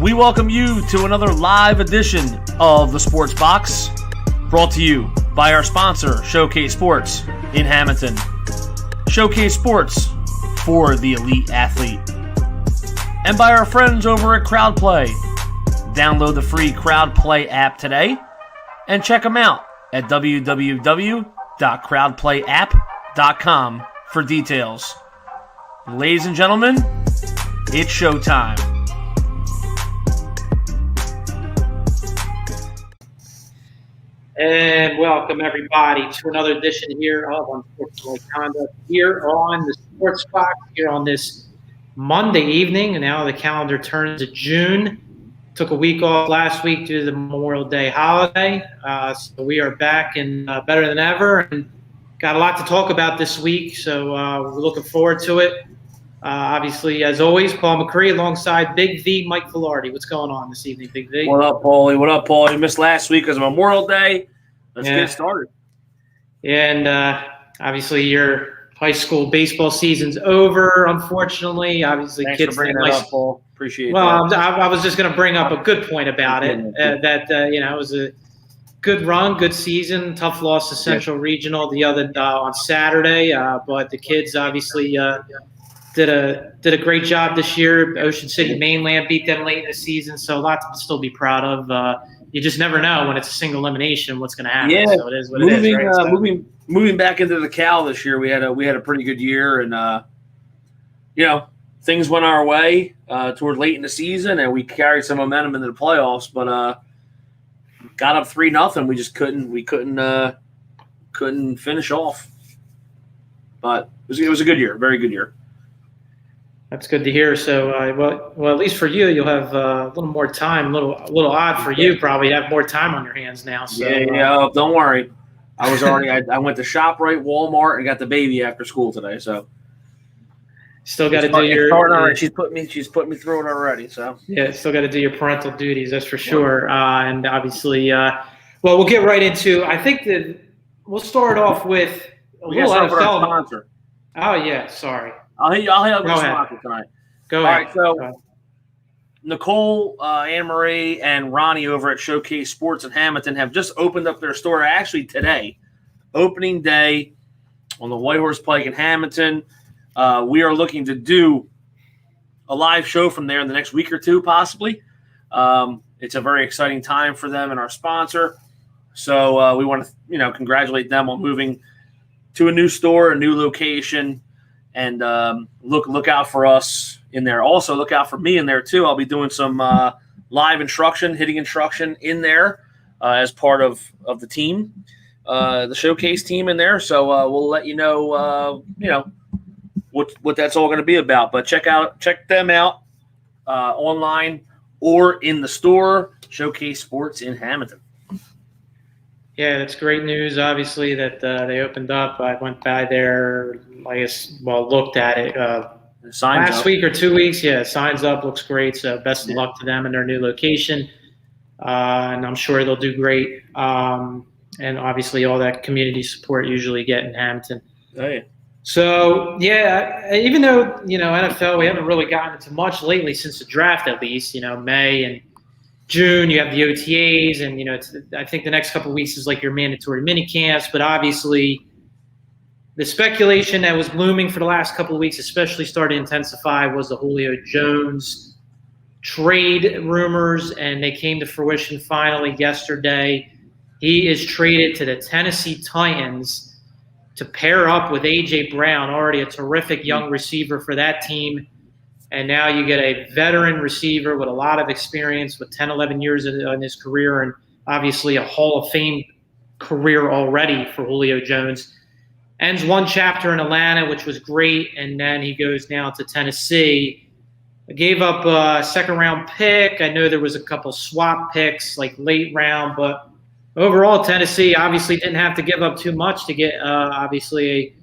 We welcome you to another live edition of the Sports Box, brought to you by our sponsor, Showcase Sports in Hammonton. Showcase Sports for the elite athlete. And by our friends over at CrowdPlay. Download the free CrowdPlay app today and check them out at www.crowdplayapp.com for details. Ladies and gentlemen, it's showtime. And welcome everybody to another edition here of Unsportsmanlike Conduct here on the Sports Box here on this Monday evening. And now the calendar turns to June. Took a week off last week due to the Memorial Day holiday. So we are back and better than ever, and got a lot to talk about this week. So we're looking forward to it. Obviously, as always, Paul Macrie alongside Big V, Mike Velardi. What's going on this evening, Big V? What up, Paulie? What up, Paul? You missed last week because of Memorial Day. Let's get started. And obviously, your high school baseball season's over, unfortunately. Obviously, Thanks kids for bringing that up, Paul. Appreciate that. Well, I was just going to bring up a good point about it, that it was a good run, good season, tough loss to Central Regional the other on Saturday, but the kids obviously did a great job this year. Ocean City Mainland beat them late in the season, so a lot to still be proud of. You just never know when it's a single elimination what's going to happen. Yeah, so it is what it is. Right? Moving back into the Cal this year, we had a pretty good year, and things went our way toward late in the season, and we carried some momentum into the playoffs, but got up 3-0. We just couldn't finish off. But it was a good year, very good year. That's good to hear. So, well, at least for you, you'll have a little more time. A little odd for you, probably, to have more time on your hands now. So, don't worry. I was already. I went to ShopRite, Walmart, and got the baby after school today. So, still got to do your. She's put me through it already. So still got to do your parental duties. That's for sure. And obviously, we'll get right into. I think that we'll start off with a little NFL sponsor. Oh yeah, sorry. I'll hit you with a sponsor tonight. Go ahead. All right, so Nicole, Anne-Marie, and Ronnie over at Showcase Sports in Hammonton have just opened up their store actually today. Opening day on the White Horse Pike in Hammonton. We are looking to do a live show from there in the next week or two, possibly. It's a very exciting time for them and our sponsor. So we want to, congratulate them on moving to a new store, a new location. And look out for us in there. Also, look out for me in there, too. I'll be doing some live hitting instruction in there as part of the team, the Showcase team in there. So we'll let you know, what that's all going to be about. But check them out online or in the store, Showcase Sports in Hammonton. Yeah, that's great news, obviously, that they opened up. I went by there, looked at it last week or 2 weeks. Yeah, signs up, looks great. So best of luck to them in their new location. And I'm sure they'll do great. And obviously all that community support usually get in Hammonton. Oh, yeah. So, even though, NFL, we haven't really gotten into much lately since the draft, at least, May and June, you have the OTAs, and I think the next couple of weeks is like your mandatory mini camps. But obviously, the speculation that was looming for the last couple of weeks, especially started to intensify, was the Julio Jones trade rumors, and they came to fruition finally yesterday. He is traded to the Tennessee Titans to pair up with A.J. Brown, already a terrific young receiver for that team. And now you get a veteran receiver with a lot of experience with 10, 11 years in his career, and obviously a Hall of Fame career already for Julio Jones. Ends one chapter in Atlanta, which was great, and then he goes now to Tennessee. I gave up a second-round pick. I know there was a couple swap picks, like late round, but overall Tennessee obviously didn't have to give up too much to get obviously a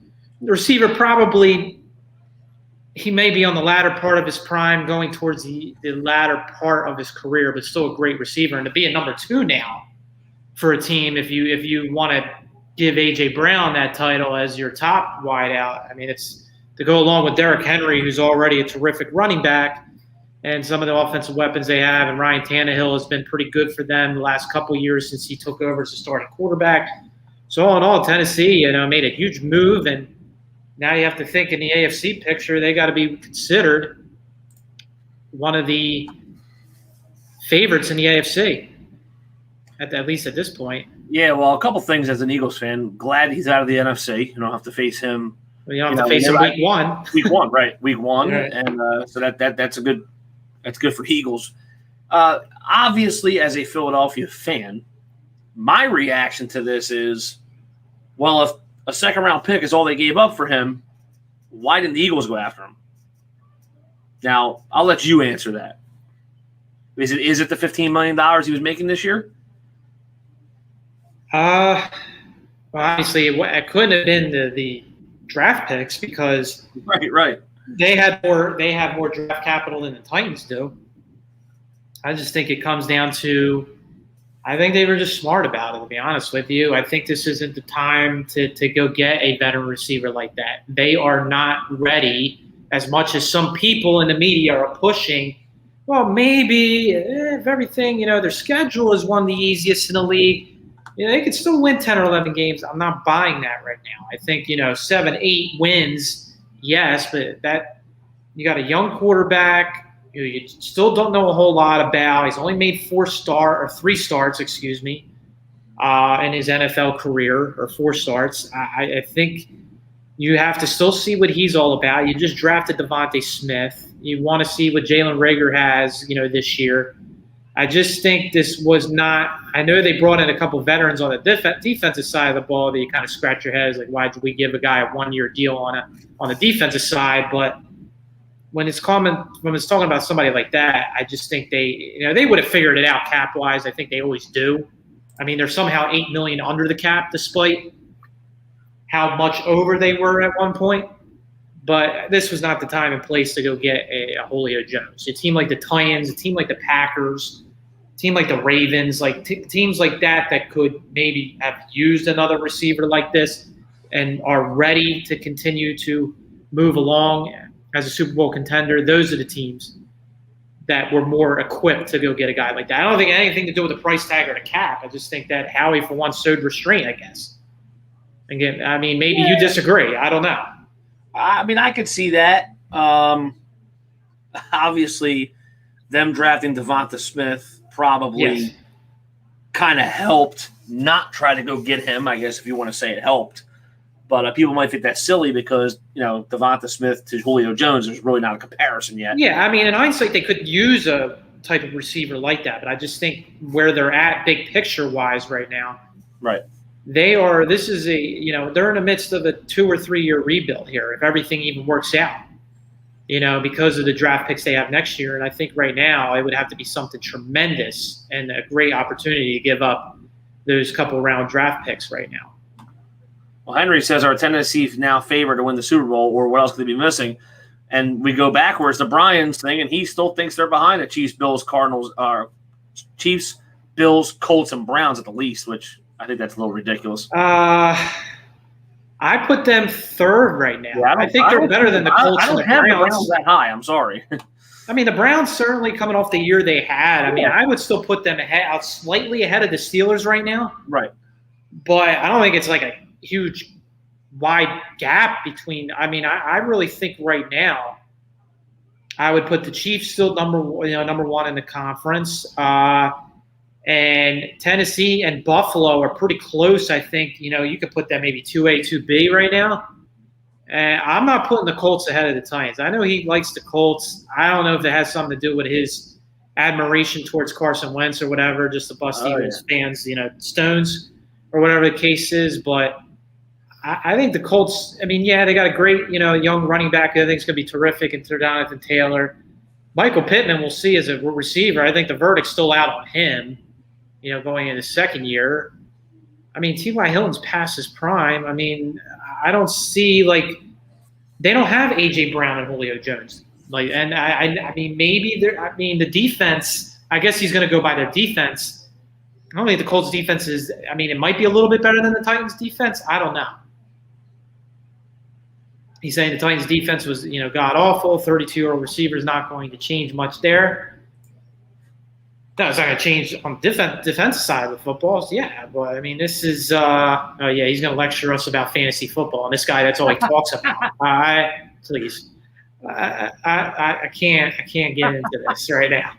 receiver probably – he may be on the latter part of his prime, going towards the latter part of his career, but still a great receiver. And to be a number 2 now for a team, if you want to give A.J. Brown that title as your top wideout, I mean, it's to go along with Derrick Henry, who's already a terrific running back. and some of the offensive weapons they have. And Ryan Tannehill has been pretty good for them the last couple of years since he took over as a starting quarterback. So all in all, Tennessee, made a huge move, and now you have to think in the AFC picture, they got to be considered one of the favorites in the AFC, at least at this point. Yeah, well, a couple things as an Eagles fan. Glad he's out of the NFC. You don't have to face him. Well, you don't have to face him week one. Week one, right? Week one, Right. And so that's good for Eagles. Obviously, as a Philadelphia fan, my reaction to this is, well, if a second-round pick is all they gave up for him, why didn't the Eagles go after him? Now, I'll let you answer that. Is it the $15 million he was making this year? Well, obviously, it couldn't have been the draft picks because Right. they have more draft capital than the Titans do. I just think it comes down to, I think they were just smart about it, to be honest with you. I think this isn't the time to go get a veteran receiver like that. They are not ready, as much as some people in the media are pushing. Well, maybe if everything, their schedule is one of the easiest in the league. They could still win 10 or 11 games. I'm not buying that right now. I think, 7, 8 wins, yes, but that you got a young quarterback who you still don't know a whole lot about. He's only made 3 starts, in his NFL career, or 4 starts. I think you have to still see what he's all about. You just drafted Devontae Smith. You want to see what Jalen Reagor has, this year. I just think this was not – I know they brought in a couple of veterans on the defensive side of the ball that you kind of scratch your head like, why did we give a guy a 1-year deal on the defensive side? But when it's talking about somebody like that, I just think they would have figured it out cap-wise. I think they always do. I mean, they're somehow $8 million under the cap despite how much over they were at one point. But this was not the time and place to go get a Julio Jones. A team like the Titans, a team like the Packers, a team like the Ravens, like teams like that could maybe have used another receiver like this and are ready to continue to move along as a Super Bowl contender. Those are the teams that were more equipped to go get a guy like that. I don't think it had anything to do with the price tag or the cap. I just think that Howie, for once, showed restraint, I guess. Again, I mean, maybe you disagree. I don't know. I mean, I could see that. Obviously, them drafting Devonta Smith probably kind of helped not try to go get him, I guess, if you want to say it helped. But people might think that's silly because, Devonta Smith to Julio Jones, there's really not a comparison yet. Yeah, I mean, in hindsight, they could use a type of receiver like that. But I just think where they're at big picture-wise right now. Right. They're in the midst of a 2 or 3 year rebuild here, if everything even works out, because of the draft picks they have next year. And I think right now it would have to be something tremendous and a great opportunity to give up those couple round draft picks right now. Well, Henry says, our Tennessee now favored to win the Super Bowl, or what else could they be missing? And we go backwards to Brian's thing, and he still thinks they're behind the Chiefs, Bills, Colts, and Browns at the least, which I think that's a little ridiculous. I put them third right now. Yeah, I think they're better than the Colts. I don't have the Browns that high. I'm sorry. I mean, the Browns certainly coming off the year they had. I mean, I would still put them slightly ahead of the Steelers right now. Right. But I don't think it's like a huge, wide gap between. I mean, I really think right now I would put the Chiefs still number one in the conference. And Tennessee and Buffalo are pretty close, I think. You could put that maybe 2A, 2B right now. And I'm not putting the Colts ahead of the Titans. I know he likes the Colts. I don't know if it has something to do with his admiration towards Carson Wentz or whatever, just to bust Eagles fans, stones or whatever the case is. But I think the Colts, I mean, they got a great, young running back that I think is going to be terrific, and Jonathan Taylor. Michael Pittman, we'll see as a receiver. I think the verdict's still out on him. Going into second year. I mean, T.Y. Hilton's past his prime. I mean, I don't see, they don't have A.J. Brown and Julio Jones. And I mean, maybe the defense, I guess he's going to go by their defense. I don't think the Colts defense is, I mean, it might be a little bit better than the Titans defense. I don't know. He's saying the Titans' defense was, god awful. 32-year-old receiver is not going to change much there. No, it's not going to change on the defensive side of the football. So yeah, but I mean, this is he's going to lecture us about fantasy football, and this guy, that's all he talks about. Please, I can't get into this right now.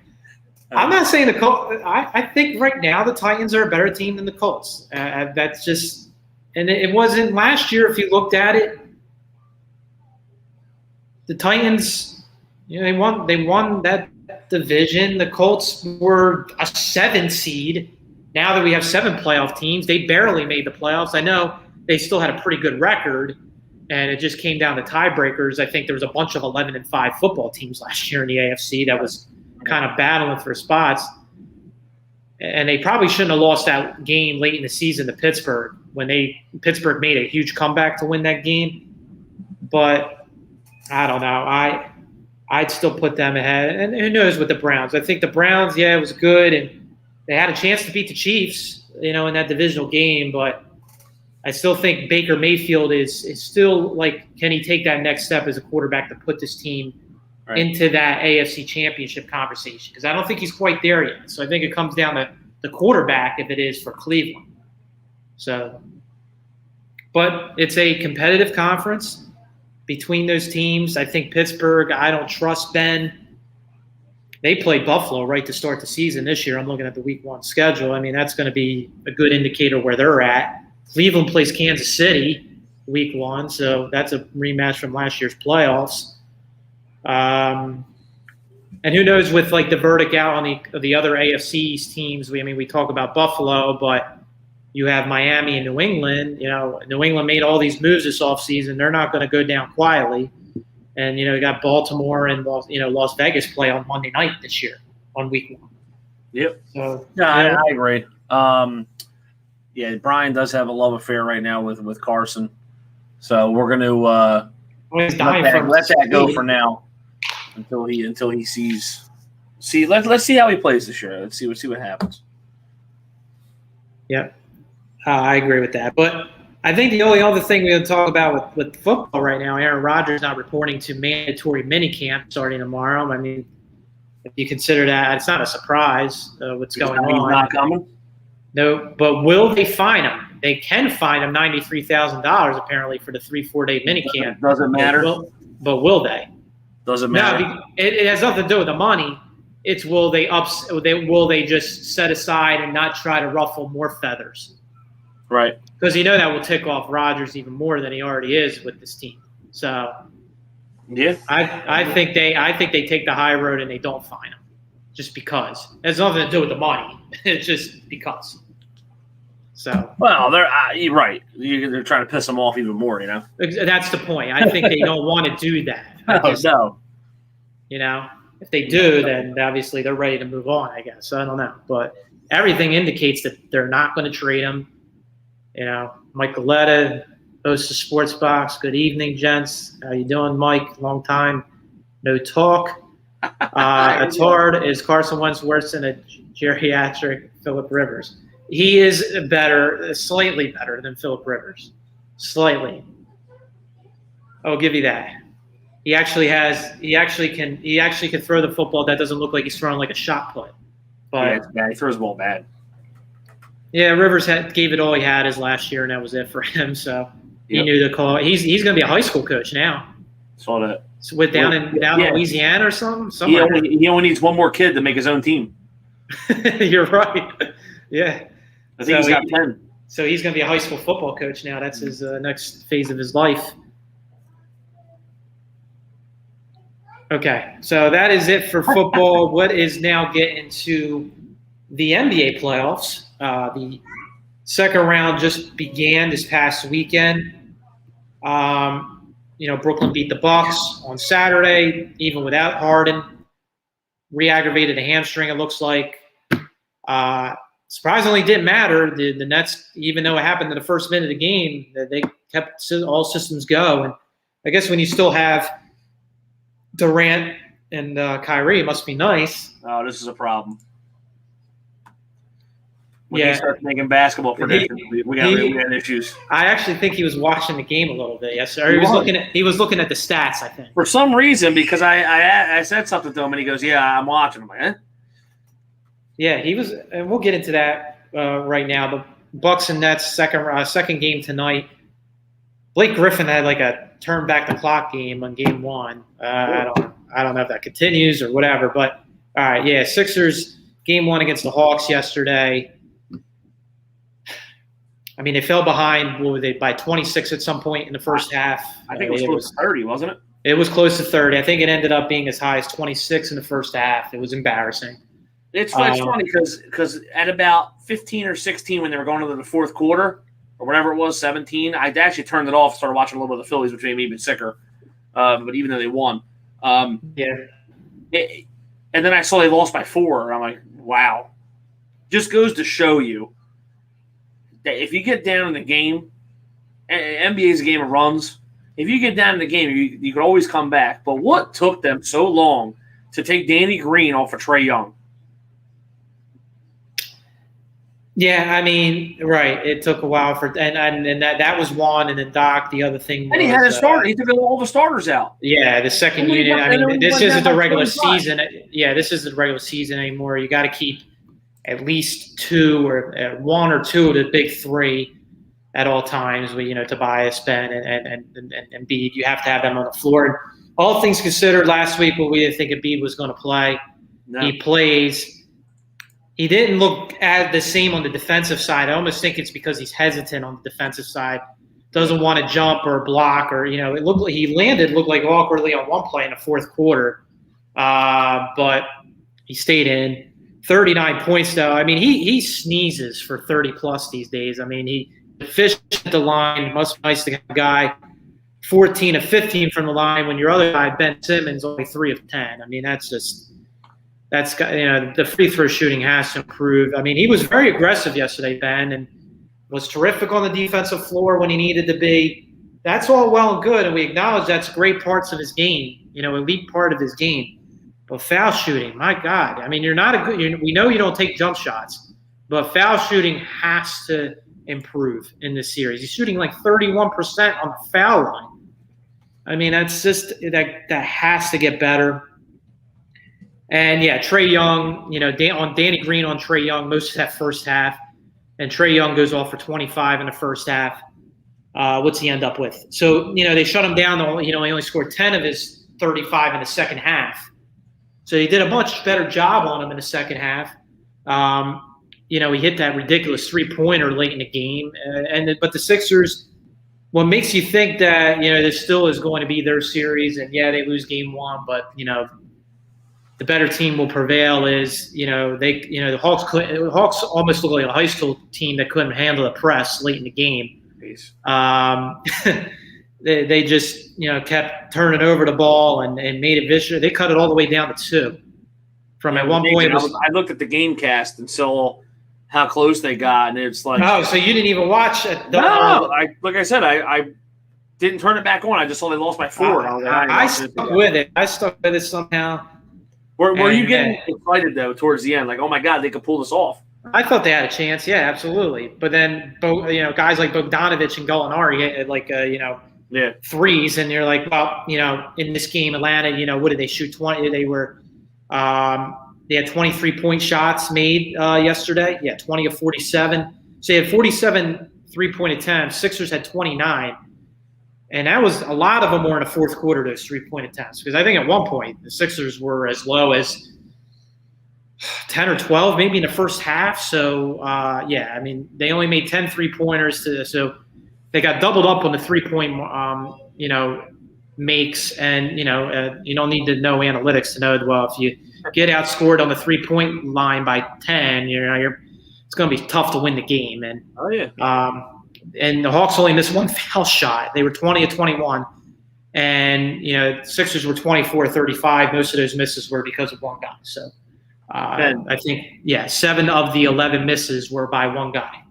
I'm not saying the Colts. I think right now the Titans are a better team than the Colts. That's just, and it wasn't last year. If you looked at it, the Titans, they won that division. The Colts were a 7 seed. Now that we have 7 playoff teams, they barely made the playoffs. I know they still had a pretty good record, and it just came down to tiebreakers. I think there was a bunch of 11-5 football teams last year in the AFC that was kind of battling for spots. And they probably shouldn't have lost that game late in the season to Pittsburgh when Pittsburgh made a huge comeback to win that game. But I don't know. I'd still put them ahead. And who knows with the Browns. I think the Browns, it was good, and they had a chance to beat the Chiefs, in that divisional game. But I still think Baker Mayfield is still, can he take that next step as a quarterback to put this team into that AFC Championship conversation? Because I don't think he's quite there yet. So I think it comes down to the quarterback if it is for Cleveland. So, but it's a competitive conference between those teams. I think Pittsburgh, I don't trust Ben. They played Buffalo right to start the season this year. I'm looking at the week 1 schedule. I mean, that's going to be a good indicator where they're at. Cleveland plays Kansas City week 1, so that's a rematch from last year's playoffs. And who knows with the verdict out on the other AFC East teams. We talk about Buffalo, but you have Miami and New England. New England made all these moves this offseason. They're not going to go down quietly. And, you got Baltimore and, Las Vegas play on Monday night this year on week 1. Yep. So, I agree. Brian does have a love affair right now with Carson. So we're going to let that go for now until he sees. Let's see how he plays this year. Let's see what happens. Yeah. I agree with that. But I think the only other thing we're going to talk about with football right now, Aaron Rodgers not reporting to mandatory minicamp starting tomorrow. I mean, if you consider that, it's not a surprise what's going on. He's not coming? No, but will they fine him? They can fine him $93,000 apparently for the 3-4 day minicamp. Doesn't matter. But will they? Doesn't matter. No, it has nothing to do with the money. It's will they just set aside and not try to ruffle more feathers? Right. Because that will tick off Rodgers even more than he already is with this team. So, yeah, I think they take the high road and they don't fine him, just because. It has nothing to do with the money. It's just because. So. Well, you're right. They're trying to piss him off even more. That's the point. I think they don't want to do that. No. If they do, then obviously they're ready to move on. I guess I don't know, but everything indicates that they're not going to trade him. Mike Galetta, host of Sports Box. Good evening, gents. How you doing, Mike? Long time no talk. It's hard. Is Carson Wentz worse than a geriatric Phillip Rivers? He is slightly better than Phillip Rivers. Slightly. I'll give you that. He actually can throw the football that doesn't look like he's throwing like a shot put. But yeah, he throws the ball bad. Yeah, Rivers gave it all he had his last year, and that was it for him. So he knew the call. He's going to be a high school coach now. Saw that. So down in Louisiana or something. He only needs one more kid to make his own team. You're right. Yeah. I think he's got 10. So he's going to be a high school football coach now. That's his next phase of his life. Okay, so that is it for football. What is now getting to the NBA playoffs? The second round just began this past weekend. Brooklyn beat the Bucks on Saturday, even without Harden. Re-aggravated a hamstring, it looks like. Surprisingly, didn't matter. The Nets, even though it happened in the first minute of the game, they kept all systems go. And I guess when you still have Durant and Kyrie, it must be nice. Oh, this is a problem. when he starts making basketball predictions, we got issues. I actually think he was watching the game a little bit. Yes, sir. He was looking at the stats, I think. For some reason, because I said something to him, and he goes, "Yeah, I'm watching." I'm like, "Eh?" Yeah, he was, and we'll get into that right now. The Bucks and Nets second game tonight. Blake Griffin had like a turn back the clock game on game one. I don't know if that continues or whatever, but all right, yeah, Sixers game one against the Hawks yesterday. I mean, they fell behind. What were they, by 26 at some point in the first half? I think it was close to 30, wasn't it? It was close to 30. I think it ended up being as high as 26 in the first half. It was embarrassing. It's funny because at about 15 or 16 when they were going into the fourth quarter or whatever it was, 17, I actually turned it off and started watching a little bit of the Phillies, which made me even sicker. But even though they won. And then I saw they lost by 4. And I'm like, wow. Just goes to show you that if you get down in the game, NBA is a game of runs. If you get down in the game, you can always come back. But what took them so long to take Danny Green off of Trae Young? Yeah, I mean, right. It took a while and that was one, and then Doc, the other thing. And he had a starter. He took all the starters out. Yeah, the second unit. I mean, this isn't the regular season. Yeah, this isn't the regular season anymore. You got to keep at least 2 or 1 or 2 of the big 3 at all times. With Tobias, Ben, and Embiid. You have to have them on the floor. And all things considered, last week, we didn't think Embiid was going to play. No. He plays. He didn't look the same on the defensive side. I almost think it's because he's hesitant on the defensive side. Doesn't want to jump or block or, it looked like he looked like awkwardly on one play in the fourth quarter. But he stayed in. 39 points, though. I mean, he sneezes for 30-plus these days. I mean, he fished at the line. Must be nice to have a guy 14 of 15 from the line when your other guy, Ben Simmons, only 3 of 10. I mean, the free throw shooting has to improve. I mean, he was very aggressive yesterday, Ben, and was terrific on the defensive floor when he needed to be. That's all well and good, and we acknowledge that's great parts of his game, elite part of his game. But foul shooting, my God. I mean, we know you don't take jump shots, but foul shooting has to improve in this series. He's shooting like 31% on the foul line. I mean, that's just that has to get better. And, yeah, Trae Young, on Danny Green on Trae Young, most of that first half. And Trae Young goes off for 25 in the first half. What's he end up with? So, they shut him down. He only scored 10 of his 35 in the second half. So he did a much better job on him in the second half. He hit that ridiculous three-pointer late in the game. But the Sixers, what makes you think that, this still is going to be their series, and, yeah, they lose game 1, but, the better team will prevail is, the Hawks almost look like a high school team that couldn't handle the press late in the game. They just, kept turning over the ball and made it vicious. They cut it all the way down to 2. From at one point, I looked at the game cast and saw how close they got, and it's like, oh, so you didn't even watch it? No, like I said, I didn't turn it back on. I just saw they lost by 4. I stuck with it. I stuck with it somehow. Were you getting excited, though, towards the end? Like, oh, my God, they could pull this off. I thought they had a chance. Yeah, absolutely. But then, guys like Bogdanovich and Gallinari hit, threes. And you're like, well, in this game, Atlanta, what did they shoot? 20? They had 23-point shots made yesterday. Yeah, 20 of 47. So they had 47 3-point attempts. Sixers had 29. And that was a lot of them were in the fourth quarter, those 3-point attempts. Because I think at one point the Sixers were as low as 10 or 12, maybe in the first half. So, I mean, they only made 10 3-pointers. So they got doubled up on the 3-point, makes. And, you don't need to know analytics to know, well, if you get outscored on the 3-point line by 10, it's going to be tough to win the game. And, and the Hawks only missed 1 foul shot. They were 20 of 21. And, Sixers were 24 of 35. Most of those misses were because of one guy. So I think, 7 of the 11 misses were by one guy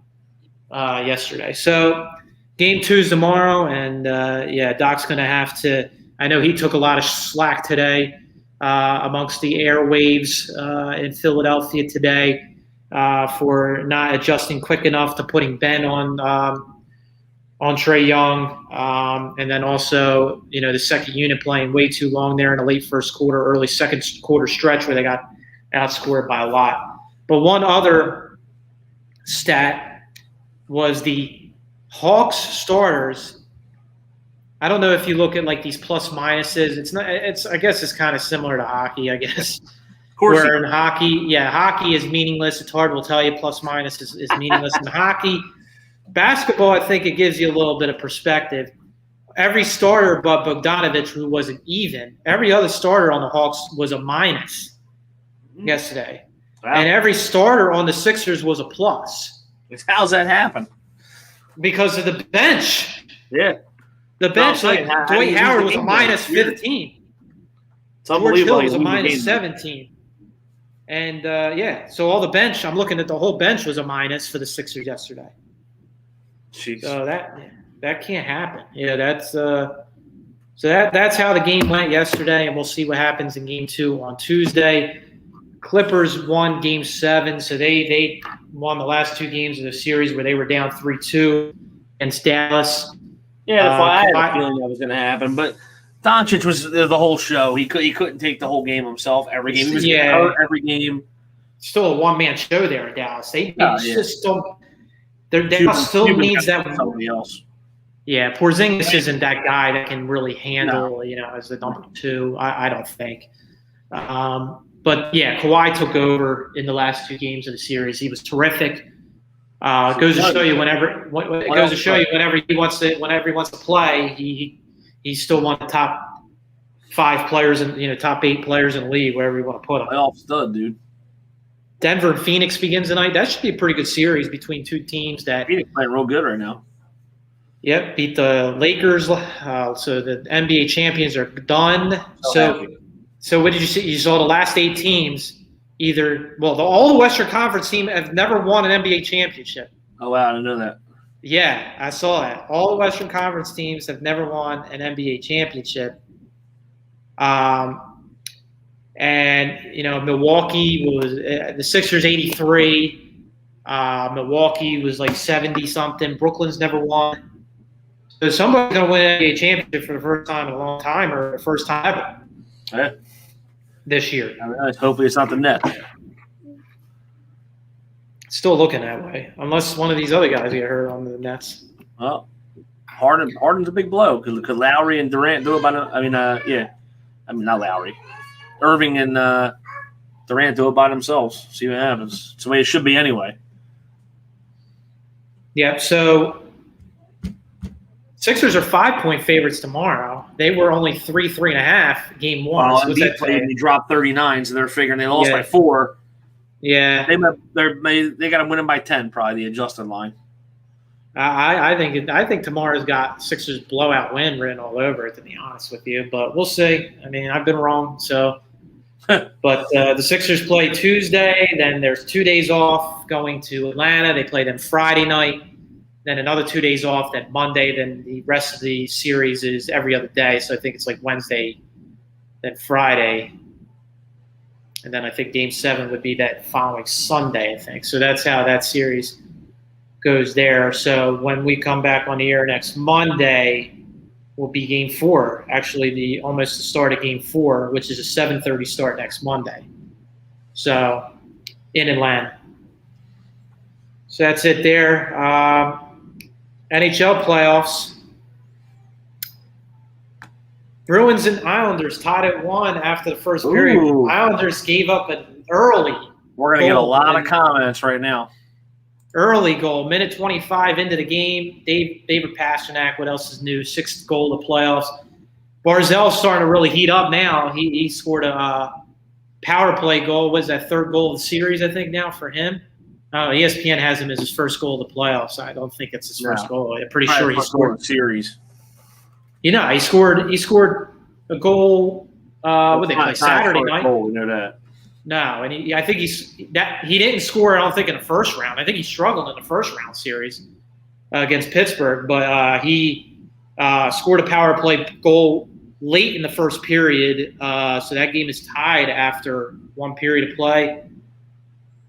yesterday. So game 2 is tomorrow. And, Doc's going to have to – I know he took a lot of slack today amongst the airwaves in Philadelphia today. for not adjusting quick enough to putting Ben on Trae Young, and then also, the second unit playing way too long there in the late first quarter, early second quarter stretch where they got outscored by a lot. But one other stat was the Hawks starters. I don't know if you look at like these plus minuses. I guess it's kind of similar to hockey, I guess. Of course. Where in hockey is meaningless. It's hard. We'll tell you plus minus is meaningless in hockey. Basketball, I think it gives you a little bit of perspective. Every starter but Bogdanovich, who was an even, every other starter on the Hawks was a minus yesterday. Wow. And every starter on the Sixers was a plus. How's that happen? Because of the bench. Yeah. The bench, Dwight Howard was a minus 15. George Hill was a minus 17. And, so all the bench, I'm looking at the whole bench was a minus for the Sixers yesterday. Jeez. So that can't happen. That's that's how the game went yesterday, and we'll see what happens in Game 2 on Tuesday. Clippers won Game 7, so they won the last two games of the series where they were down 3-2 against Dallas. Yeah, I had a feeling that was going to happen, but Doncic was the whole show. He couldn't take the whole game himself. Every game he was hurt every game. Still a one-man show there in Dallas. Dallas still needs that. Somebody else. Yeah, Porzingis isn't that guy that can really handle, as the number 2. I don't think. But yeah, Kawhi took over in the last two games of the series. He was terrific. It goes to show you whenever he wants to play, he's still one of the top 5 players and top 8 players in the league, wherever you want to put him. Playoff stud, dude. Denver and Phoenix begins tonight. That should be a pretty good series between two teams that Phoenix playing real good right now. Yep, beat the Lakers. So the NBA champions are done. So what did you see? You saw the last 8 teams. All the Western Conference teams have never won an NBA championship. Oh wow, I didn't know that. Yeah, I saw that. All the Western Conference teams have never won an NBA championship. And Milwaukee was the Sixers 83. Milwaukee was like 70 something. Brooklyn's never won. So somebody's gonna win an NBA championship for the first time in a long time, or the first time ever. Yeah. This year. Hopefully it's not the Nets. Still looking that way, unless one of these other guys get hurt on the Nets. Well, Harden's a big blow. Could Lowry and Durant do it by now? Not Lowry. Irving and Durant do it by themselves. See what happens. It's the way it should be anyway. Yeah, so Sixers are 5-point favorites tomorrow. They were only 3.5 game 1. Well, they dropped 39, so they're figuring they lost by 4. Yeah, they got to win them by 10, probably the adjusted line. I think tomorrow's got Sixers blowout win written all over it, to be honest with you. But we'll see. I mean, I've been wrong. So, but the Sixers play Tuesday. Then there's 2 days off going to Atlanta. They play them Friday night. Then another 2 days off. Then Monday. Then the rest of the series is every other day. So I think it's like Wednesday, then Friday. And then I think Game 7 would be that following Sunday, I think. So that's how that series goes there. So when we come back on the air next Monday, will be Game 4. Actually, almost the start of Game 4, which is a 7:30 start next Monday. So in Atlanta. So that's it there. NHL playoffs. Bruins and Islanders tied at 1 after the first period. Ooh. Islanders gave up an early. We're going to get a lot of comments right now. Early goal, minute 25 into the game. David Pastrnak, what else is new? 6th goal of the playoffs. Barzell's starting to really heat up now. He scored a power play goal. What is that, 3rd goal of the series, I think, now for him? ESPN has him as his 1st goal of the playoffs. I don't think it's his first goal. I'm pretty sure he scored the series. He scored a goal. What they play Saturday night? Goal, we know that. No, and I think he didn't score. I don't think in the first round. I think he struggled in the first round series against Pittsburgh, but he scored a power play goal late in the first period. So that game is tied after 1 period of play.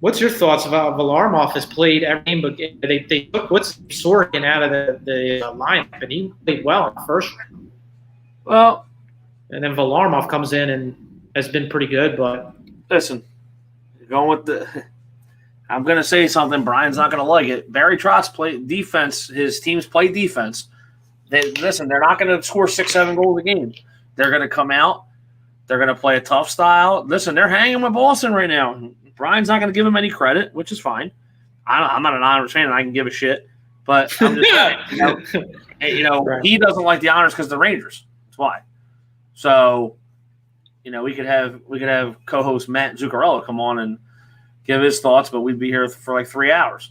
What's your thoughts about Varlamov has played every game, but they took what's Sorkin out of the lineup, and he played well in the first round. Well, and then Varlamov comes in and has been pretty good. But listen, going with the, I'm going to say something. Brian's not going to like it. Barry Trotz played defense. His teams play defense. They're not going to score 6-7 goals a game. They're going to come out. They're going to play a tough style. Listen, they're hanging with Boston right now. Brian's not going to give them any credit, which is fine. I'm not an Islanders fan, and I can give a shit. But I'm just saying, right. He doesn't like the Islanders because the Rangers. That's why. So, we could have co-host Matt Zuccarello come on and give his thoughts, but we'd be here for like 3 hours.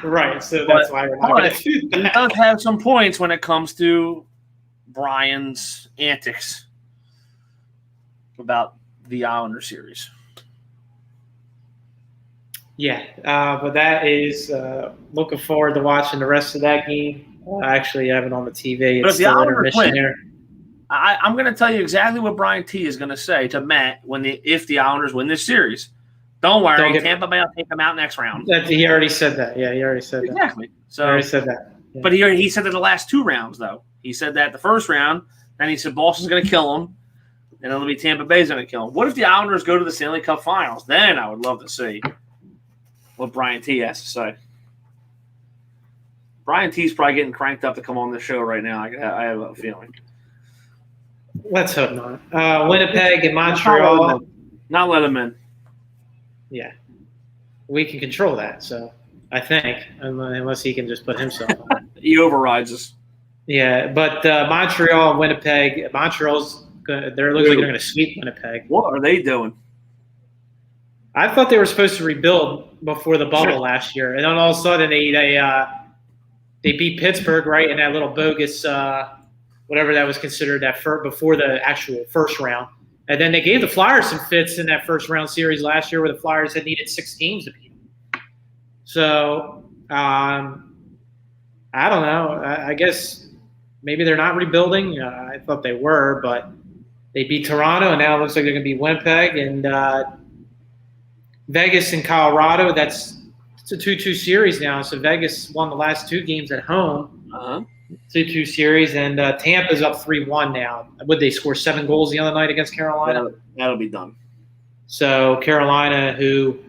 Right. So that's why we're not going to do that. He does have some points when it comes to Brian's antics about the Islander series. Yeah, but that is looking forward to watching the rest of that game. I actually have it on the TV. But it's if the still Islanders intermission win, there. I'm going to tell you exactly what Brian T is going to say to Matt if the Islanders win this series. Don't worry, Tampa Bay will take them out next round. He already said that. Yeah, he already said that. Exactly. So he already said that. Yeah. But he said that the last 2 rounds, though. He said that the first round, then he said Boston's going to kill him, and it'll be Tampa Bay's going to kill him. What if the Islanders go to the Stanley Cup Finals? Then I would love to see what Brian T has to say. Brian T's probably getting cranked up to come on the show right now. I have a feeling. Let's hope not. Winnipeg and Montreal. Not let him in. Yeah. We can control that, so I think, unless he can just put himself on. He overrides us. Yeah, but Montreal and Winnipeg, Montreal's looks like they're going to sweep Winnipeg. What are they doing? I thought they were supposed to rebuild before the bubble last year, and then all of a sudden they beat Pittsburgh right in that little bogus whatever that was considered before the actual first round, and then they gave the Flyers some fits in that first round series last year where the Flyers had needed 6 games to beat them. So I don't know. I guess maybe they're not rebuilding. I thought they were, but they beat Toronto, and now it looks like they're going to beat Winnipeg and. Vegas and Colorado, it's a 2-2 series now. So Vegas won the last 2 games at home. 2-2 series, and Tampa's up 3-1 now. Would they score 7 goals the other night against Carolina? That'll be done. So Carolina, who,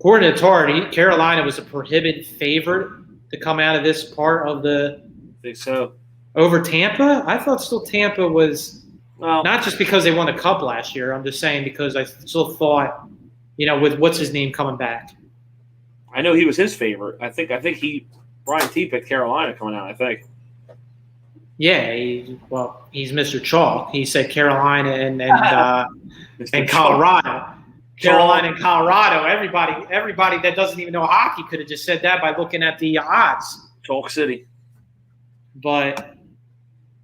according to Tardy, Carolina was a prohibited favorite to come out of this part of the I think so. Over Tampa? I thought still Tampa was not just because they won the Cup last year. I'm just saying because I still thought – with what's his name coming back. I know he was his favorite. I think Brian T picked Carolina coming out, I think. Yeah, he's Mr. Chalk. He said Carolina and Colorado. Carolina and Colorado. Everybody that doesn't even know hockey could have just said that by looking at the odds. Chalk City. But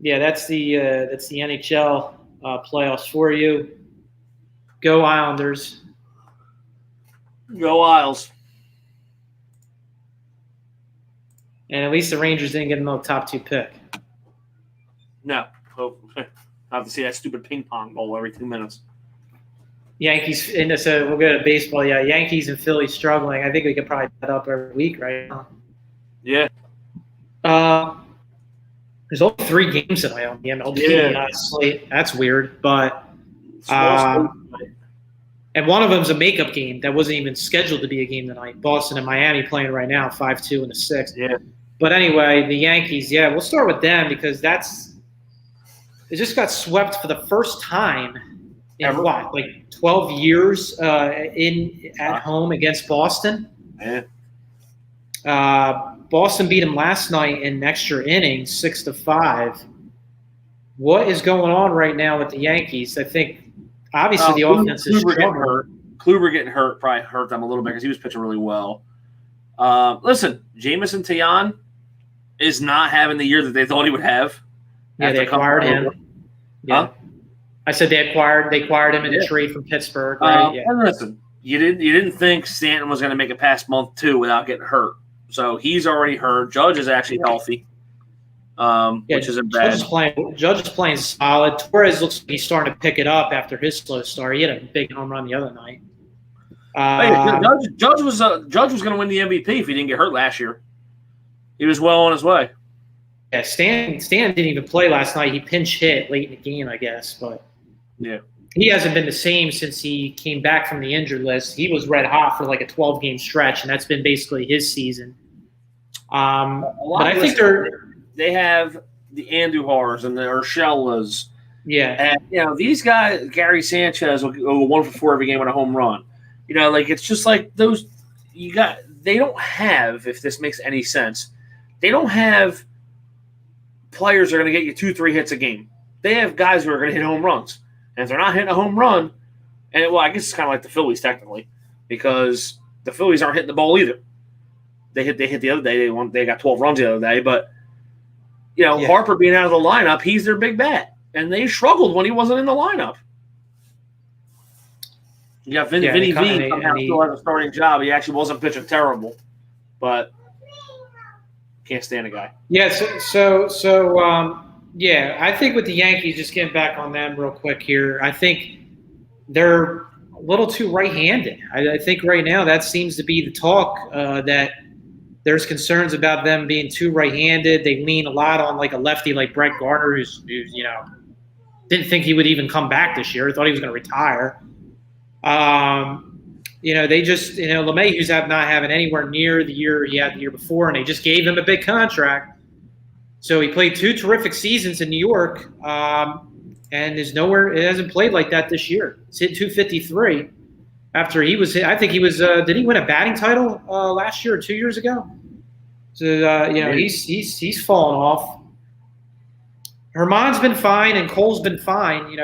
yeah, that's the NHL playoffs for you. Go Islanders. Go Isles. And at least the Rangers didn't get another top 2 pick. No. I have to see that stupid ping pong ball every 2 minutes. Yankees, and so we'll go to baseball. Yeah, Yankees and Philly struggling. I think we could probably put that up every week right now. Yeah. There's only 3 games tonight on the MLB slate. That's weird, but and one of them's a makeup game that wasn't even scheduled to be a game tonight. Boston and Miami playing right now, 5-2 in the 6th. Yeah. But anyway, the Yankees, we'll start with them because they just got swept for the first time in 12 years at home against Boston. Yeah. Boston beat them last night in extra innings, 6-5. What is going on right now with the Yankees? I think obviously the offense is strong. Kluber getting hurt probably hurt them a little bit because he was pitching really well. Listen, Jameson Taillon is not having the year that they thought he would have. Yeah, they acquired him. Yeah. I said they acquired him in a trade from Pittsburgh. Right? And listen, you didn't think Stanton was going to make it past month 2 without getting hurt. So he's already hurt. Judge is actually healthy, which isn't bad. Judge is playing solid. Torres looks like he's starting to pick it up after his slow start. He had a big home run the other night. Judge was going to win the MVP if he didn't get hurt last year. He was well on his way. Yeah, Stan didn't even play last night. He pinch hit late in the game, I guess. But yeah, he hasn't been the same since he came back from the injured list. He was red hot for like a 12-game stretch, and that's been basically his season. But I think they have the Anduhars and the Urshela's. Yeah. And, these guys, Gary Sanchez will go 1 for 4 every game on a home run. It's just like those they don't have, if this makes any sense, they don't have players that are going to get you 2-3 hits a game. They have guys who are going to hit home runs. And if they're not hitting a home run, I guess it's kind of like the Phillies technically, because the Phillies aren't hitting the ball either. They hit the other day. They got 12 runs the other day. But, Harper being out of the lineup, he's their big bat. And they struggled when he wasn't in the lineup. You got Vinny V somehow still has a starting job. He actually wasn't pitching terrible, but can't stand the guy. Yeah, I think with the Yankees, just getting back on them real quick here, I think they're a little too right-handed. I think right now that seems to be the talk, that there's concerns about them being too right-handed. They lean a lot on like a lefty like Brett Gardner, who's didn't think he would even come back this year. Thought he was going to retire. They just, LeMay, who's not having anywhere near the year he had the year before, and they just gave him a big contract. So he played 2 terrific seasons in New York, and is nowhere. It hasn't played like that this year. He's hit 253 after he was hit. I think he was. Did he win a batting title last year or 2 years ago? So he's fallen off. Herman's been fine and Cole's been fine.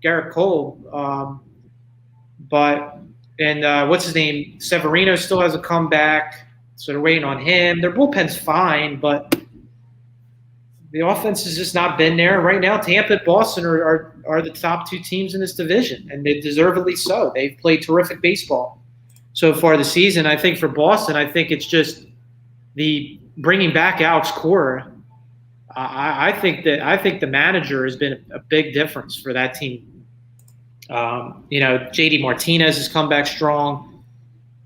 Garrett Cole. But what's his name? Severino still hasn't come back, so they're waiting on him. Their bullpen's fine, but the offense has just not been there. Right now, Tampa and Boston are the top 2 teams in this division, and they deservedly so. They've played terrific baseball so far this season. I think for Boston, I think it's just the bringing back Alex Cora. I think the manager has been a big difference for that team. JD Martinez has come back strong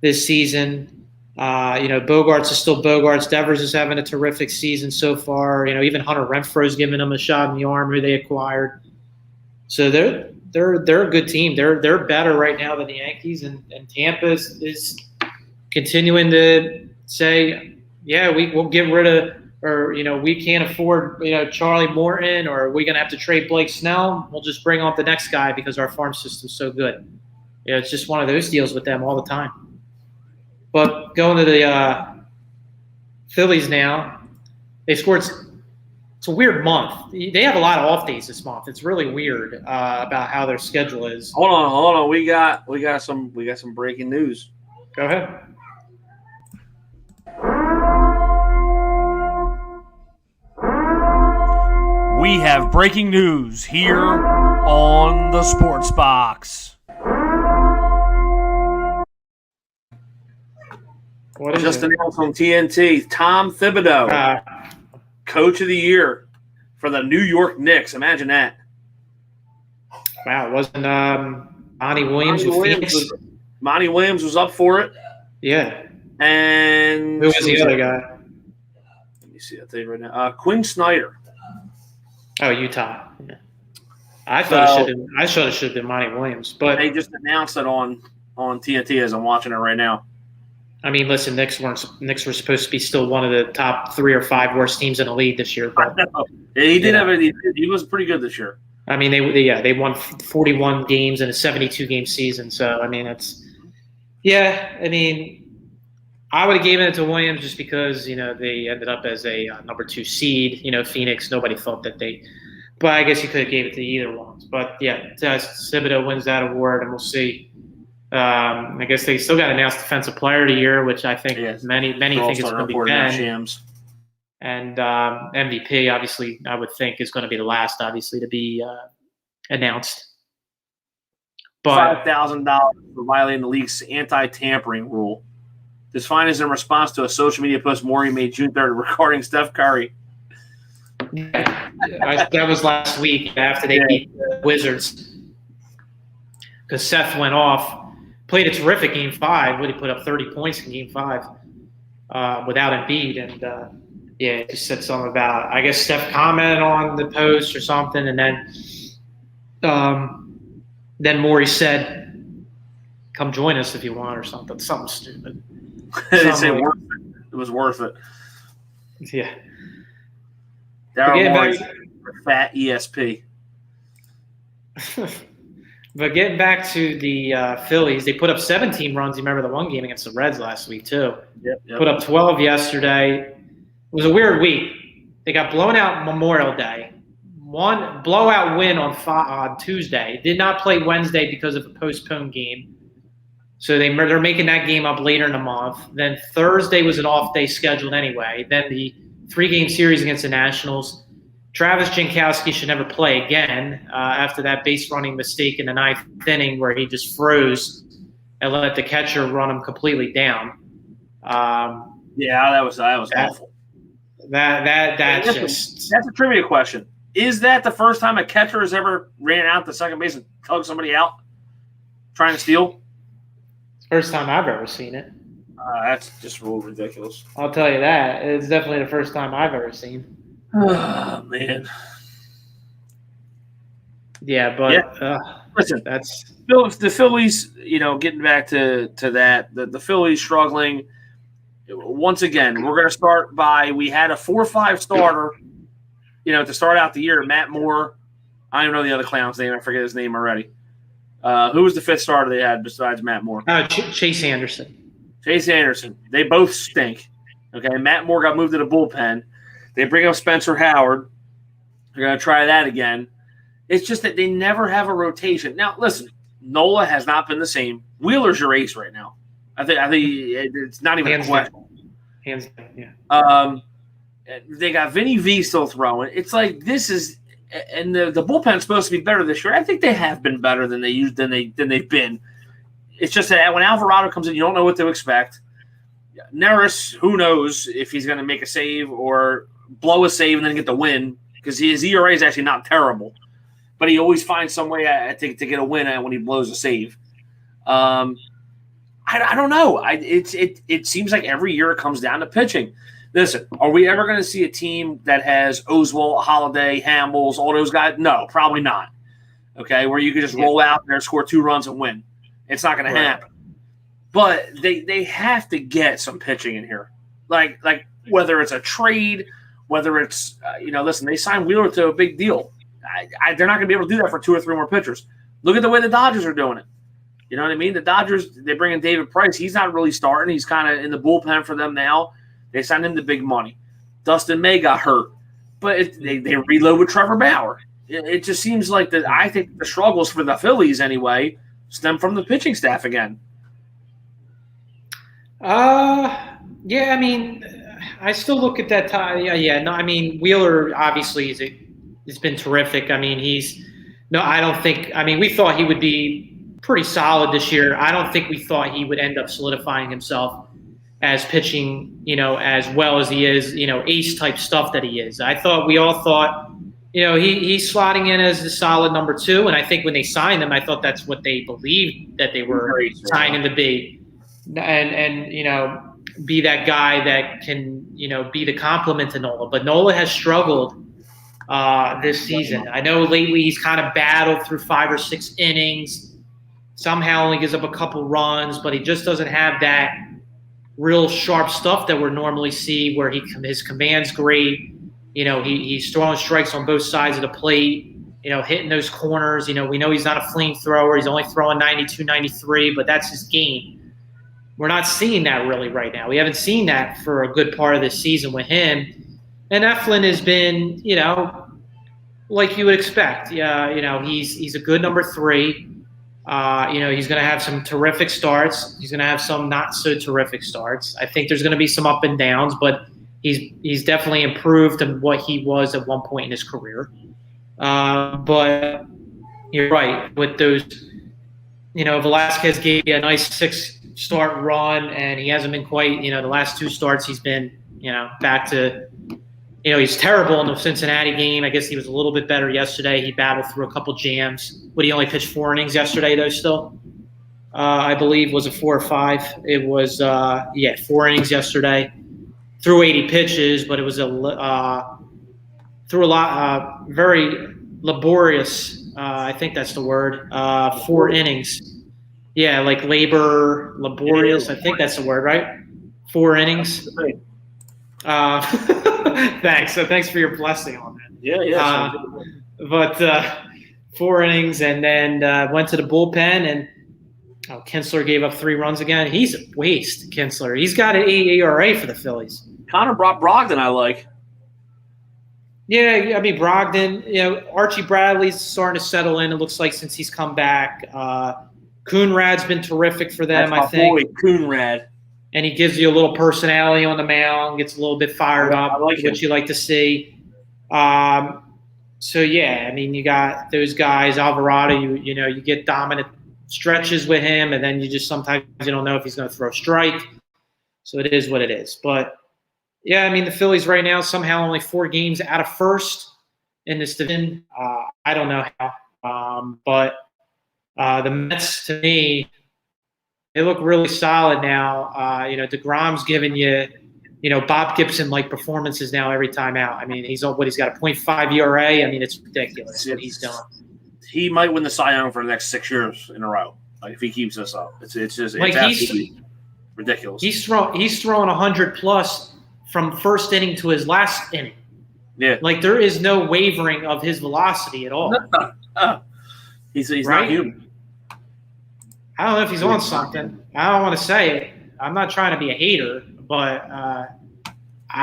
this season. Bogarts is still Bogarts. Devers is having a terrific season so far. Even Hunter Renfroe's giving them a shot in the arm, who they acquired. So they're a good team. They're better right now than the Yankees, and Tampa is continuing to say, we'll get rid of, or we can't afford Charlie Morton, or are we going to have to trade Blake Snell? We'll just bring on the next guy because our farm system's so good. It's just one of those deals with them all the time. But going to the Phillies now, they scored. It's a weird month. They have a lot of off days this month. It's really weird about how their schedule is. Hold on. We got some breaking news. Go ahead. We have breaking news here on the Sports Box. Just announced on TNT, Tom Thibodeau, Coach of the Year for the New York Knicks. Imagine that. Wow, it wasn't Monty Williams with Phoenix? Monty Williams was up for it. Yeah. And who was the other guy? Let me see. I'll tell you right now. Quinn Snyder. Oh, Utah. Yeah. I thought it should have been Monty Williams, but they just announced it on TNT as I'm watching it right now. I mean, listen, Knicks were supposed to be still one of the top 3 or 5 worst teams in the league this year. But, he did have it. He was pretty good this year. I mean, they won 41 games in a 72-game season. So I mean, I would have given it to Williams just because they ended up as a number 2 seed. Phoenix. Nobody thought that they. But I guess you could have gave it to either ones. But yeah, Thibodeau wins that award, and we'll see. I guess they still got to announce Defensive Player of the Year, which I think many think is going to be Ben. And MVP, obviously, I would think is going to be the last, obviously, to be announced. But $5,000 for violating the league's anti-tampering rule. This fine is in response to a social media post Morey made June 3rd regarding Steph Curry. That was last week after they beat the Wizards, because Seth went off. played a terrific Game 5. He put up 30 points in Game 5 without Embiid. And, he just said something about, I guess Steph commented on the post or something. And then Morey said, come join us if you want or something. Something stupid. They say worth it. It was worth it. Yeah. Daryl Morey, fat ESP. But getting back to the Phillies, they put up 17 runs. You remember the one game against the Reds last week, too. Yep. Put up 12 yesterday. It was a weird week. They got blown out Memorial Day. One blowout win on Tuesday. Did not play Wednesday because of a postponed game. So they're making that game up later in the month. Then Thursday was an off day scheduled anyway. Then the 3-game series against the Nationals. Travis Jankowski should never play again after that base running mistake in the 9th inning where he just froze and let the catcher run him completely down. That was awful. That's a trivia question. Is that the first time a catcher has ever ran out to second base and tugged somebody out trying to steal? First time I've ever seen it. That's just real ridiculous. I'll tell you that. It's definitely the first time I've ever seen. Oh, man. Yeah, but listen, that's the Phillies, getting back to that, the Phillies struggling. Once again, we're going to start we had a 4-5 starter, to start out the year. Matt Moore. I don't know the other clown's name. I forget his name already. Who was the 5th starter they had besides Matt Moore? Chase Anderson. Chase Anderson. They both stink. Okay, Matt Moore got moved to the bullpen. They bring up Spencer Howard. They're going to try that again. It's just that they never have a rotation. Now, listen, Nola has not been the same. Wheeler's your ace right now. I think it's not even a question. Hands down, yeah. They got Vinny V still throwing. It's like this is, and the bullpen's supposed to be better this year. I think they have been better than they've been. It's just that when Alvarado comes in, you don't know what to expect. Neris, who knows if he's going to make a save or blow a save and then get the win, because his ERA is actually not terrible, but he always finds some way to get a win when he blows a save. I don't know. It seems like every year it comes down to pitching. Listen, are we ever going to see a team that has Oswalt, Holiday, Hamels, all those guys? No, probably not. Okay, where you can just roll out there, score 2 runs, and win. It's not going to happen. But they have to get some pitching in here, like whether it's a trade, whether it's listen, they signed Wheeler to a big deal. They're not going to be able to do that for 2 or 3 more pitchers. Look at the way the Dodgers are doing it. You know what I mean? The Dodgers, they bring in David Price. He's not really starting. He's kind of in the bullpen for them now. They signed him to big money. Dustin May got hurt, but they reload with Trevor Bauer. It just seems like that. I think the struggles for the Phillies anyway stem from the pitching staff again. I mean, I still look at that time. Wheeler obviously has been terrific. I mean, I don't think. I mean, we thought he would be pretty solid this year. I don't think we thought he would end up solidifying himself as pitching, as well as he is, ace type stuff that he is. We all thought, he's slotting in as the solid number 2. And I think when they signed him, I thought that's what they believed that they were signing to be. And be that guy that can, be the complement to Nola. But Nola has struggled this season. I know lately he's kind of battled through 5 or 6 innings. Somehow only gives up a couple runs, but he just doesn't have that real sharp stuff that we normally see where his command's great. He's throwing strikes on both sides of the plate, hitting those corners. We know he's not a flamethrower. He's only throwing 92, 93, but that's his game. We're not seeing that really right now. We haven't seen that for a good part of this season with him. And Eflin has been, like you would expect. He's a good number 3. He's going to have some terrific starts. He's going to have some not so terrific starts. I think there's going to be some up and downs, but he's definitely improved from what he was at one point in his career. But you're right with those. Velasquez gave you a nice 6-start run, and he hasn't been quite. The last 2 starts he's been back to. He's terrible in the Cincinnati game. I guess he was a little bit better yesterday. He battled through a couple jams. He only pitched 4 innings yesterday, though, still? I believe, was a 4 or 5. It was 4 innings yesterday. Threw 80 pitches, but it was threw a lot, very laborious. I think that's the word. 4 innings. Yeah, like laborious. I think that's the word, right? 4 innings. Thanks. So thanks for your blessing on that. Yeah. But 4 innings, and then went to the bullpen, and Kinsler gave up 3 runs again. He's a waste, Kinsler. He's got an 8 ERA for the Phillies. Connor Brogdon, I like. Yeah, I mean, Brogdon, Archie Bradley's starting to settle in, it looks like, since he's come back. Coonrad's been terrific for them, That's I think. Boy, Coonrad. And he gives you a little personality on the mound, gets a little bit fired up, which you like to see. So, yeah, I mean, you got those guys, Alvarado, you get dominant stretches with him, and then you just sometimes you don't know if he's going to throw a strike. So it is what it is. But, yeah, I mean, the Phillies right now somehow only 4 games out of first in this division. I don't know how. But the Mets, to me, they look really solid now. DeGrom's giving you, Bob Gibson-like performances now every time out. I mean, he's got a .5 ERA. I mean, it's ridiculous what he's doing. He might win the Cy Young for the next 6 years in a row. Like, if he keeps this up, it's just like absolutely ridiculous. He's throwing 100+ from first inning to his last inning. Yeah, like there is no wavering of his velocity at all. He's right? not human. I don't know if he's on something. I don't want to say it. I'm not trying to be a hater, but I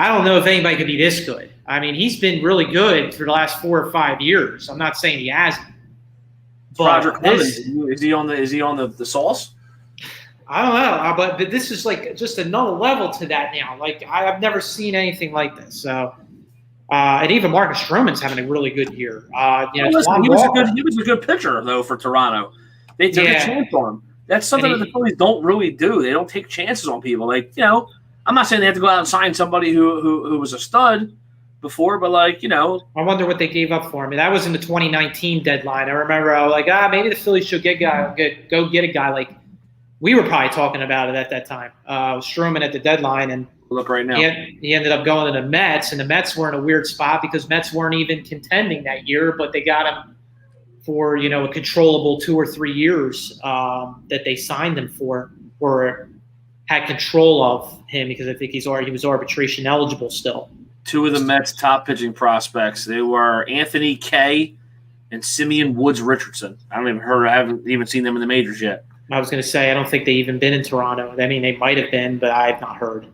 don't know if anybody could be this good. I mean, he's been really good for the last 4 or 5 years. I'm not saying he hasn't. Roger Clemens, is he on the sauce? I don't know, but this is like just another level to that now. Like I've never seen anything like this. So, and even Marcus Stroman's having a really good year. He was a good pitcher though for Toronto. They took a chance on him. That's something that the Phillies don't really do. They don't take chances on people. Like, I'm not saying they have to go out and sign somebody who was a stud before, but I wonder what they gave up for him. And that was in the 2019 deadline. I remember I was like, maybe the Phillies should go get a guy like we were probably talking about it at that time. Stroman at the deadline, and look right now. He ended up going to the Mets, and the Mets were in a weird spot because Mets weren't even contending that year, but they got him for a controllable 2 or 3 years that they signed him for, or had control of him, because I think he was arbitration eligible still. 2 of the Mets' top pitching prospects, they were Anthony Kay and Simeon Woods Richardson. I haven't even seen them in the majors yet. I was going to say I don't think they've even been in Toronto. I mean, they might have been, but I have not heard.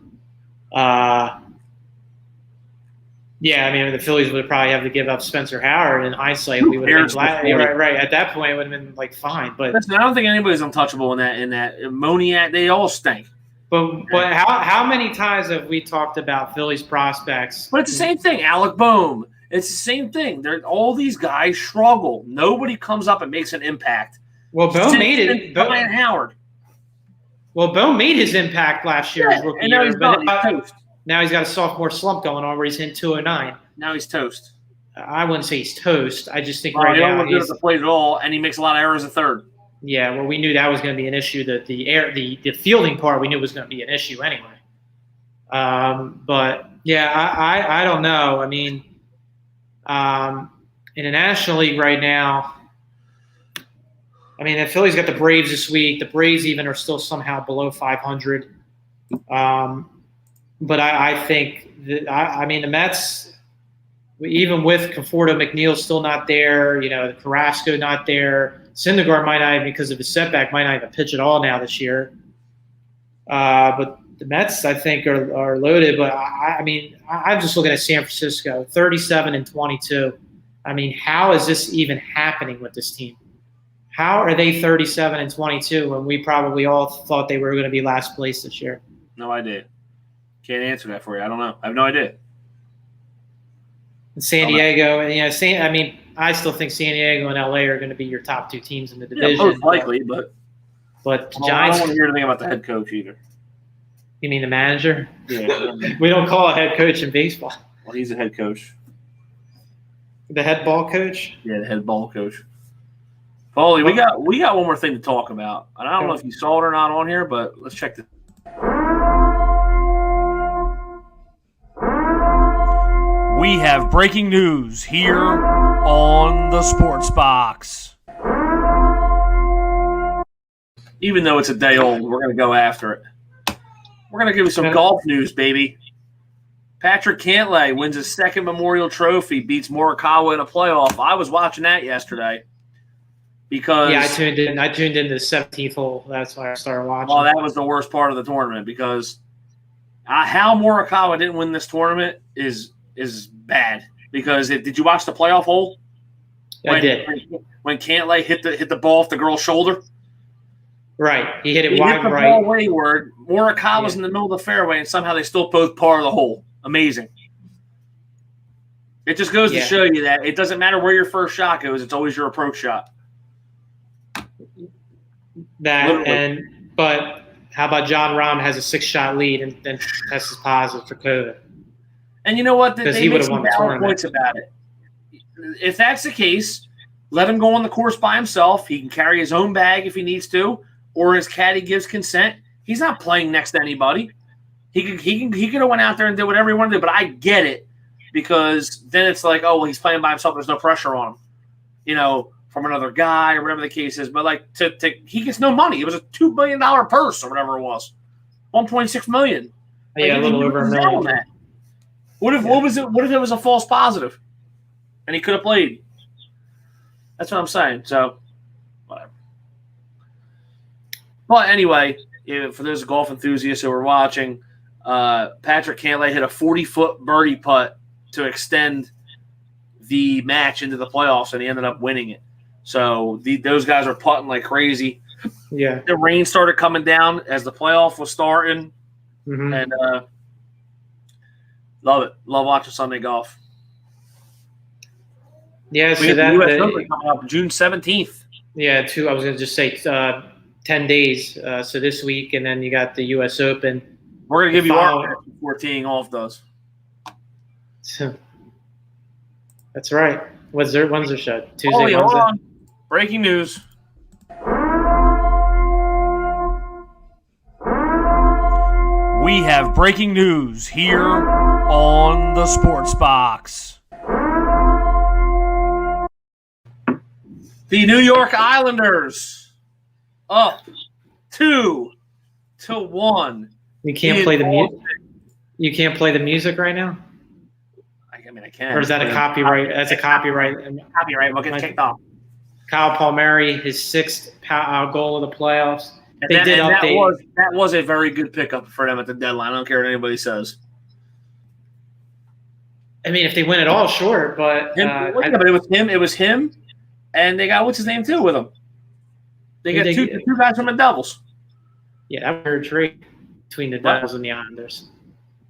Yeah, I mean, the Phillies would probably have to give up Spencer Howard. In hindsight, we would have been glad. Right. At that point, it would have been fine. But listen, I don't think anybody's untouchable in that. Moniak, they all stink. But how many times have we talked about Phillies prospects? But it's the same thing. Alec Boehm. It's the same thing. All these guys struggle. Nobody comes up and makes an impact. Well, Boehm made it. Brian Howard. Well, Boehm made his impact last year. His rookie now year, he's toast. Now he's got a sophomore slump going on where he's hitting 209. Now he's toast. I wouldn't say he's toast. I just think right now he's the plate at all, and he makes a lot of errors at third. Yeah, well, we knew that was going to be an issue. The fielding part we knew was going to be an issue anyway. But yeah, I don't know. I mean, in the National League right now, I mean, the Phillies got the Braves this week. The Braves even are still somehow below 500. But I think I mean the Mets, even with Conforto, McNeil still not there. Carrasco not there. Syndergaard might not, because of his setback, might not even pitch at all now this year. But the Mets, I think, are loaded. But I mean, I'm just looking at San Francisco, 37-22. I mean, how is this even happening with this team? How are they 37-22 when we probably all thought they were going to be last place this year? No idea. Can't answer that for you. I don't know. I have no idea. San Diego, I mean, I still think San Diego and LA are going to be your top 2 teams in the division. Yeah, most likely, but the Giants. I don't want to hear anything about the head coach either. You mean the manager? Yeah. We don't call a head coach in baseball. Well, he's a head coach. The head ball coach? Yeah, the head ball coach. Foley, we got one more thing to talk about. And I don't know if you saw it or not on here, but let's check this. We have breaking news here on the Sports Box. Even though it's a day old, we're going to go after it. We're going to give you some golf news, baby. Patrick Cantlay wins his second Memorial Trophy, beats Morikawa in a playoff. I was watching that yesterday because I tuned in. I tuned into the 17th hole. That's why I started watching. Well, that was the worst part of the tournament because how Morikawa didn't win this tournament is bad. Because did you watch the playoff hole? I did. When Cantlay hit the ball off the girl's shoulder. Right, he hit it He wide hit the right. ball wayward. Morikawa was in the middle of the fairway, and somehow they still both par the hole. Amazing. It just goes to show you that it doesn't matter where your first shot goes; it's always your approach shot. But how about John Rahm has a 6-shot lead and then tests positive for COVID? And you know what? They he make some valid points about it. If that's the case, let him go on the course by himself. He can carry his own bag if he needs to, or his caddy gives consent. He's not playing next to anybody. He could have went out there and did whatever he wanted to do. But I get it because then it's like, oh well, he's playing by himself. There's no pressure on him, from another guy or whatever the case is. But like he gets no money. It was a $2 billion purse or whatever it was, $1.6 million. Yeah, a little over $1 million. That. What if it was a false positive, and he could have played? That's what I'm saying. So, whatever. But anyway, for those golf enthusiasts who are watching, Patrick Cantlay hit a 40-foot birdie putt to extend the match into the playoffs, and he ended up winning it. So those guys are putting like crazy. Yeah. The rain started coming down as the playoff was starting, and love it. Love watching Sunday golf. Yeah, we so got the U.S. Open coming up June 17th. Yeah, I was going to just say 10 days. So this week, and then you got the U.S. Open. We're going to give you our before teeing off those. That's right. When's their show? Tuesday, Wednesday? Hold on. Breaking news. We have breaking news here on the Sports Box. The New York Islanders up 2-1. You can't play the music. You can't play the music right now. I mean, I can. Or is that a copyright? That's a copyright. Copyright. We'll get kicked off. Kyle Palmieri, his 6th goal of the playoffs. That was a very good pickup for them at the deadline. I don't care what anybody says. I mean, if they win it all, sure, but but it was him, and they got what's his name too with him. They got two guys from the Devils. Yeah, that was a weird trade between the Devils and the Islanders.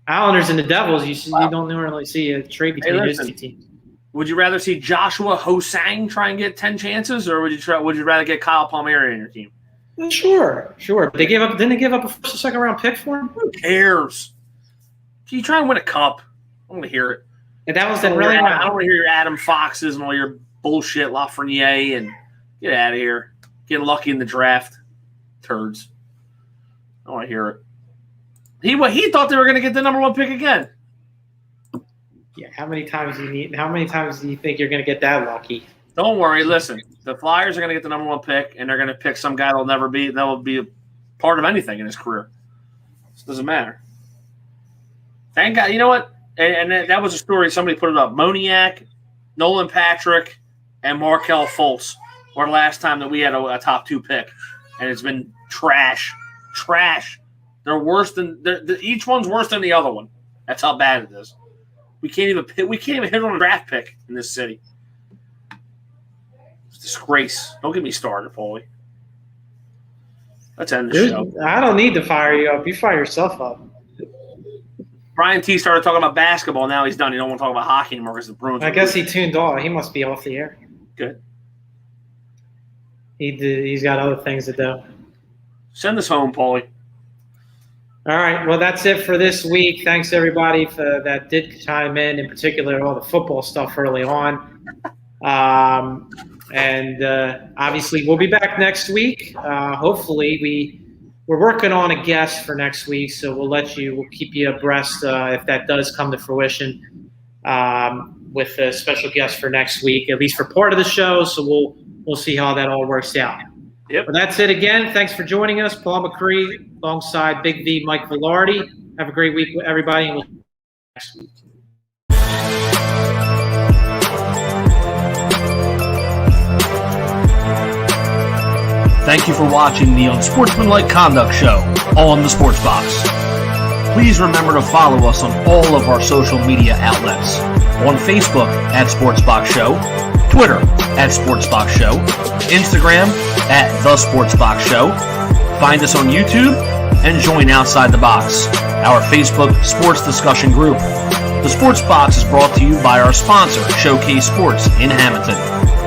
Islanders and the Devils, you don't normally see a trade between those two teams. Would you rather see Joshua Ho-Sang try and get 10 chances, or would you rather get Kyle Palmieri on your team? Sure. But didn't they give up a first or second round pick for him? Who cares? Can you try and win a cup? I want to hear it. And that was I don't want to hear your Adam Foxes and all your bullshit Lafreniere and get out of here. Get lucky in the draft, turds. I don't want to hear it. He thought they were going to get the number 1 pick again. Yeah, how many times do you think you're going to get that lucky? Don't worry. Listen, the Flyers are going to get the number 1 pick, and they're going to pick some guy that will be a part of anything in his career. It doesn't matter. Thank God. You know what? And that was a story. Somebody put it up. Moniak, Nolan Patrick, and Markelle Fultz were the last time that we had a top 2 pick, and it's been trash. They're worse than each one's worse than the other one. That's how bad it is. We can't even hit on a draft pick in this city. It's a disgrace. Don't get me started, Paulie. Let's end the show. I don't need to fire you up. You fire yourself up. Brian T started talking about basketball. Now he's done. He don't want to talk about hockey anymore because the Bruins. I guess he tuned off. He must be off the air. Good. He's got other things to do. Send us home, Paulie. All right. Well, that's it for this week. Thanks, everybody, that did chime in particular all the football stuff early on. And obviously, we'll be back next week. Hopefully, we're working on a guest for next week, so we'll keep you abreast if that does come to fruition with a special guest for next week, at least for part of the show. So we'll see how that all works out. Yep. But that's it again. Thanks for joining us, Paul Macrie, alongside Big V, Mike Velardi. Have a great week, everybody, and we'll see you next week. Thank you for watching the Unsportsmanlike Conduct Show on the Sports Box. Please remember to follow us on all of our social media outlets. On Facebook at SportsBox Show, Twitter at SportsBox Show, Instagram at The SportsBox Show. Find us on YouTube and join Outside the Box, our Facebook sports discussion group. The Sports Box is brought to you by our sponsor, Showcase Sports in Hammonton.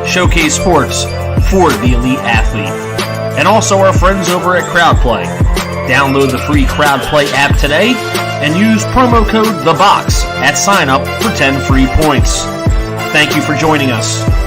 Showcase Sports for the elite athlete. And also our friends over at CrowdPlay. Download the free CrowdPlay app today and use promo code THEBOX at sign up for 10 free points. Thank you for joining us.